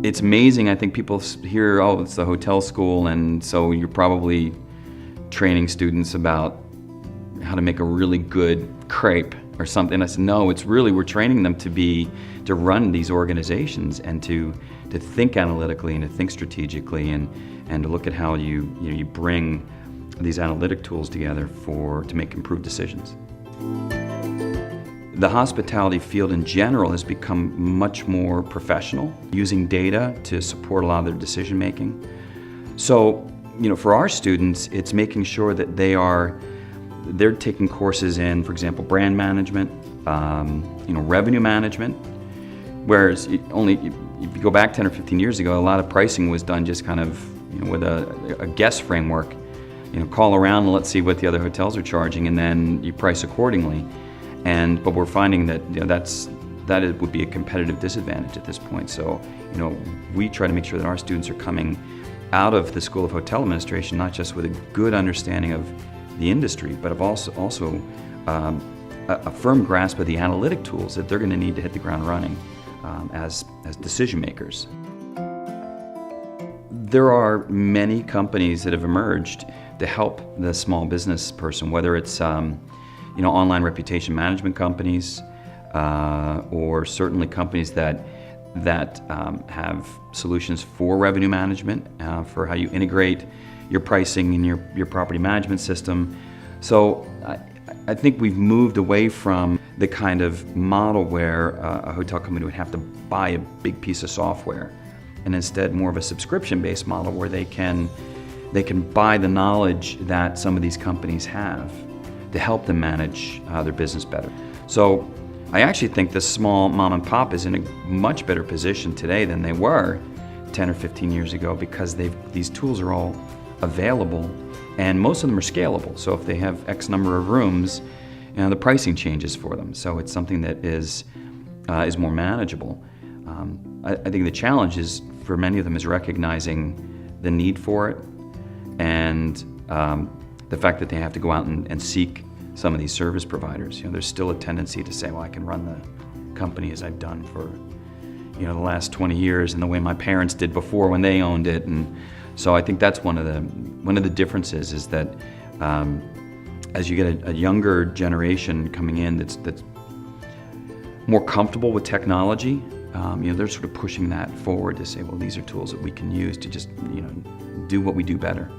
It's amazing. I think people hear, oh, it's the hotel school, and so you're probably training students about how to make a really good crepe or something. I said, no, it's really, we're training them to run these organizations and to think analytically and to think strategically and to look at how you bring these analytic tools together to make improved decisions. The hospitality field in general has become much more professional, using data to support a lot of their decision making. So, for our students, it's making sure that they're taking courses in, for example, brand management, revenue management. Whereas if you go back 10 or 15 years ago, a lot of pricing was done just kind of, with a guess framework. Call around and let's see what the other hotels are charging, and then you price accordingly. But we're finding that it would be a competitive disadvantage at this point. So, we try to make sure that our students are coming out of the School of Hotel Administration not just with a good understanding of the industry, but of also a firm grasp of the analytic tools that they're going to need to hit the ground running as decision makers. There are many companies that have emerged to help the small business person, whether it's online reputation management companies, or certainly companies that have solutions for revenue management, for how you integrate your pricing in your property management system. So I think we've moved away from the kind of model where a hotel company would have to buy a big piece of software, and instead more of a subscription-based model where they can buy the knowledge that some of these companies have to help them manage their business better. So I actually think the small mom and pop is in a much better position today than they were 10 or 15 years ago, because these tools are all available and most of them are scalable. So if they have X number of rooms, the pricing changes for them. So it's something that is more manageable. I think the challenge is, for many of them, is recognizing the need for it and the fact that they have to go out and seek some of these service providers. There's still a tendency to say, well, I can run the company as I've done for the last 20 years and the way my parents did before when they owned it. And so I think that's one of the differences, is that as you get a younger generation coming in that's more comfortable with technology, they're sort of pushing that forward to say, well, these are tools that we can use to just do what we do better.